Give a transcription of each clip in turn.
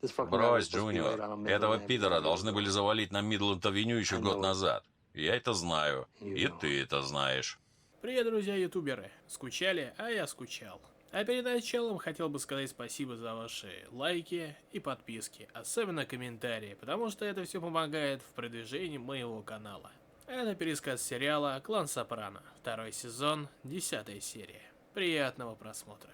Брось, Джуниор. Этого пидора должны были завалить на Мидланд-авеню еще год назад. Я это знаю. И ты это знаешь. Привет, друзья ютуберы! Скучали? А я скучал. А перед началом хотел бы сказать спасибо за ваши лайки и подписки, особенно комментарии, потому что это все помогает в продвижении моего канала. Это пересказ сериала «Клан Сопрано», второй сезон, 10 серия. Приятного просмотра.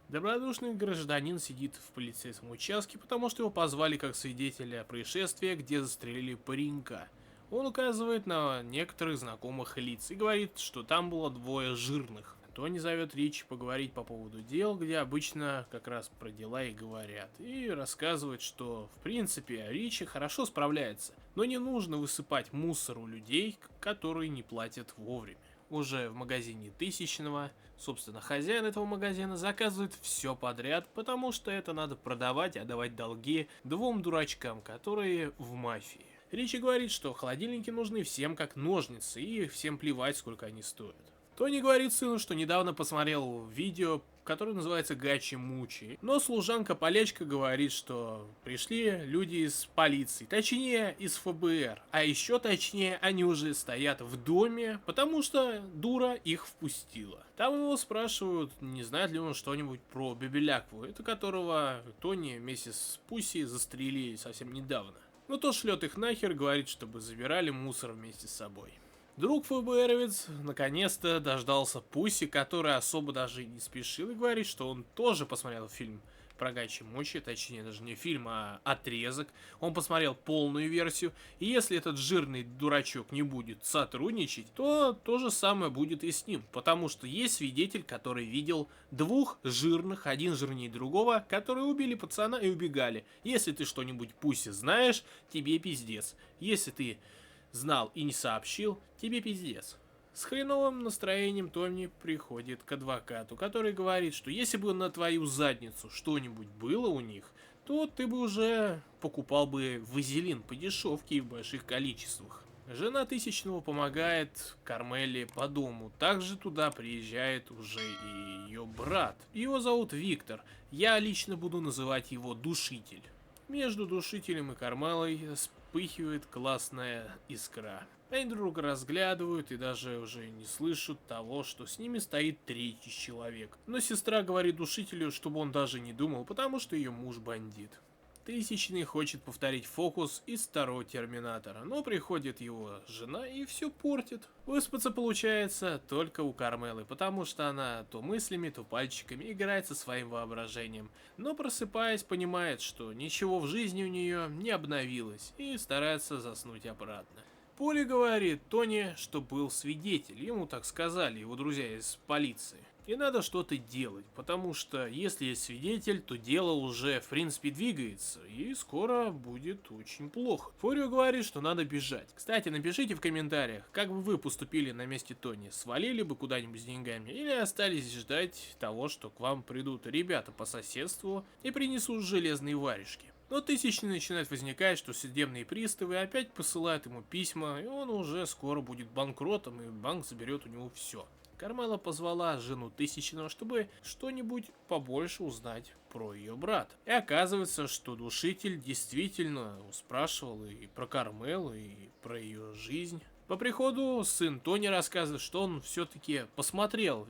Добродушный гражданин сидит в полицейском участке, потому что его позвали как свидетеля происшествия, где застрелили паренька. Он указывает на некоторых знакомых лиц и говорит, что там было двое жирных. Тони зовет Ричи поговорить по поводу дел, где обычно как раз про дела и говорят. И рассказывает, что в принципе Ричи хорошо справляется, но не нужно высыпать мусор у людей, которые не платят вовремя. Уже в магазине Тысячного, собственно, хозяин этого магазина заказывает все подряд, потому что это надо продавать и отдавать долги двум дурачкам, которые в мафии. Ричи говорит, что холодильники нужны всем как ножницы, и всем плевать, сколько они стоят. Тони говорит сыну, что недавно посмотрел видео, которое называется «Гачи Мучи». Но служанка Полечка говорит, что пришли люди из полиции, точнее из ФБР. А еще точнее, они уже стоят в доме, потому что дура их впустила. Там его спрашивают, не знает ли он что-нибудь про Бебелякву, это которого Тони вместе с Пусси застрелили совсем недавно. Но тот шлет их нахер, говорит, чтобы забирали мусор вместе с собой. Друг ФБРовец наконец-то дождался Пусси, который особо даже и не спешил, и говорит, что он тоже посмотрел фильм про Гачи Мучи, точнее даже не фильм, а отрезок. Он посмотрел полную версию, и если этот жирный дурачок не будет сотрудничать, то же самое будет и с ним, потому что есть свидетель, который видел двух жирных, один жирнее другого, которые убили пацана и убегали. Если ты что-нибудь Пусси знаешь, тебе пиздец. Если ты знал и не сообщил, тебе пиздец. С хреновым настроением Тони приходит к адвокату, который говорит, что если бы на твою задницу что-нибудь было у них, то ты бы уже покупал бы вазелин по дешевке и в больших количествах. Жена Тысячного помогает Кармеле по дому. Также туда приезжает уже и ее брат. Его зовут Виктор. Я лично буду называть его Душитель. Между Душителем и Кармелой вспыхивает классная искра. Они друг друга разглядывают и даже уже не слышат того, что с ними стоит третий человек. Но сестра говорит Душителю, чтобы он даже не думал, потому что ее муж бандит. Тысячный хочет повторить фокус из второго Терминатора, но приходит его жена и все портит. Выспаться получается только у Кармелы, потому что она то мыслями, то пальчиками играет со своим воображением, но просыпаясь понимает, что ничего в жизни у нее не обновилось и старается заснуть обратно. Поли говорит Тони, что был свидетель, ему так сказали его друзья из полиции. И надо что-то делать, потому что если есть свидетель, то дело уже в принципе двигается, и скоро будет очень плохо. Форио говорит, что надо бежать. Кстати, напишите в комментариях, как бы вы поступили на месте Тони, свалили бы куда-нибудь с деньгами или остались ждать того, что к вам придут ребята по соседству и принесут железные варежки. Но Тысячный начинает возникать, что судебные приставы опять посылают ему письма, и он уже скоро будет банкротом, и банк заберет у него все. Кармела позвала жену Тысячного, чтобы что-нибудь побольше узнать про ее брата. И оказывается, что Душитель действительно спрашивал и про Кармелу, и про ее жизнь. По приходу сын Тони рассказывает, что он все-таки посмотрел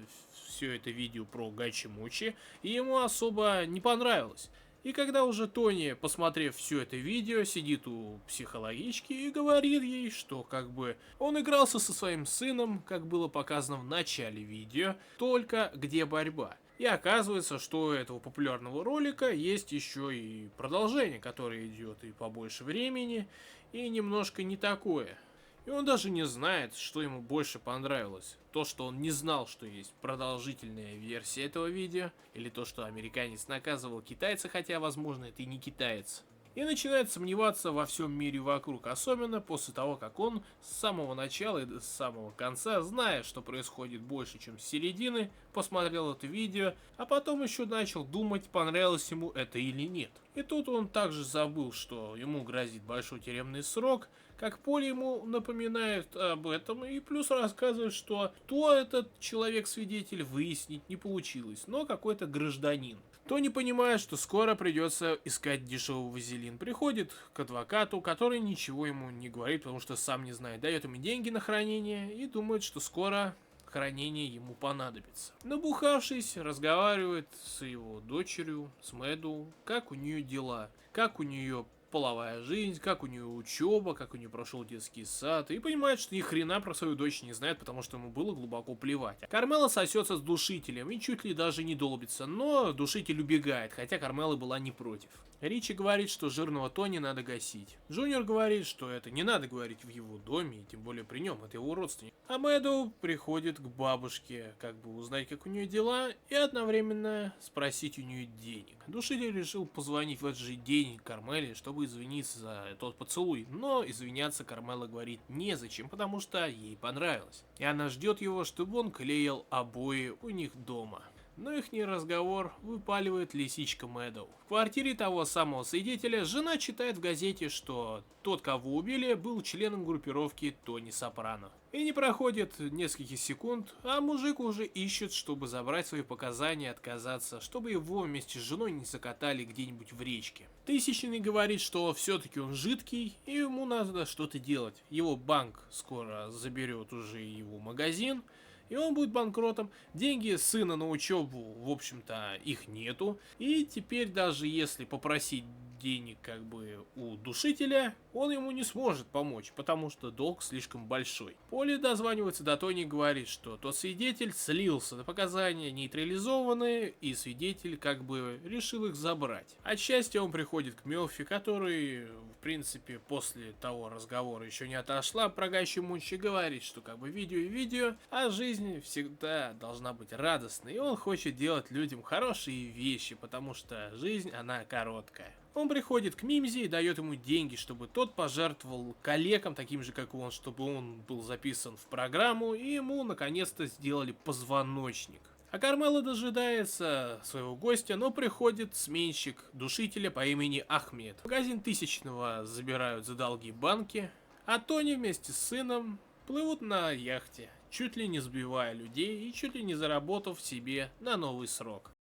все это видео про Гачи Мучи, и ему особо не понравилось. И когда уже Тони, посмотрев все это видео, сидит у психологички и говорит ей, что как бы он игрался со своим сыном, как было показано в начале видео, только где борьба. И оказывается, что у этого популярного ролика есть еще и продолжение, которое идет и побольше времени, и немножко не такое. И он даже не знает, что ему больше понравилось. То, что он не знал, что есть продолжительная версия этого видео, или то, что американец наказывал китайца, хотя, возможно, это и не китаец. и начинает сомневаться во всем мире вокруг, особенно после того, как он с самого начала и до самого конца, зная, что происходит больше, чем с середины, посмотрел это видео, а потом еще начал думать, понравилось ему это или нет. И тут он также забыл, что ему грозит большой тюремный срок, как Поле ему напоминает об этом, и плюс рассказывает, что кто этот человек-свидетель выяснить не получилось, но какой-то гражданин. Тони понимает, что скоро придется искать дешевый вазелин. Приходит к адвокату, который ничего ему не говорит, потому что сам не знает. Дает ему деньги на хранение и думает, что скоро хранение ему понадобится. Набухавшись, разговаривает с его дочерью, с Мэдоу, как у нее дела, как у нее половая жизнь, как у нее учеба, как у нее прошел детский сад, и понимает, что ни хрена про свою дочь не знает, потому что ему было глубоко плевать. Кармела сосется с душителем и чуть ли даже не долбится, но душитель убегает, хотя Кармела была не против. Ричи говорит, что жирного Тони надо гасить. Джуниор говорит, что это не надо говорить в его доме, и тем более при нем, это его родственник. А Мэдоу приходит к бабушке, как бы узнать, как у нее дела, и одновременно спросить у нее денег. Душитель решил позвонить в этот же день Кармеле, чтобы извиниться за тот поцелуй, но извиняться Кармела говорит незачем, потому что ей понравилось. И она ждет его, чтобы он клеил обои у них дома. Но ихний разговор выпаливает лисичка Мэдоу. В квартире того самого свидетеля жена читает в газете, что тот, кого убили, был членом группировки Тони Сопрано. И не проходит нескольких секунд, а мужик уже ищет, чтобы забрать свои показания и отказаться, чтобы его вместе с женой не закатали где-нибудь в речке. Тысячный говорит, что все-таки он жидкий, и ему надо что-то делать. Его банк скоро заберет уже его магазин, и он будет банкротом. Деньги сына на учебу, в общем-то, их нету. И теперь даже если попросить денег как бы у душителя, он ему не сможет помочь, потому что долг слишком большой. Поле дозванивается до Тони и говорит, что тот свидетель слился, на показания нейтрализованные, и свидетель как бы решил их забрать. От счастья он приходит к Мелфи, который, в принципе, после того разговора еще не отошла, прогащий мунчи, говорит, что как бы видео и видео, а жизнь всегда должна быть радостной, и он хочет делать людям хорошие вещи, потому что жизнь, она короткая. Он приходит к Мимзи и дает ему деньги, чтобы тот пожертвовал коллегам, таким же как он, чтобы он был записан в программу, и ему наконец-то сделали позвоночник. А Кармела дожидается своего гостя, но приходит сменщик душителя по имени Ахмед. Магазин Тысячного забирают за долги банки, а Тони вместе с сыном плывут на яхте, чуть ли не сбивая людей и чуть ли не заработав себе на новый срок.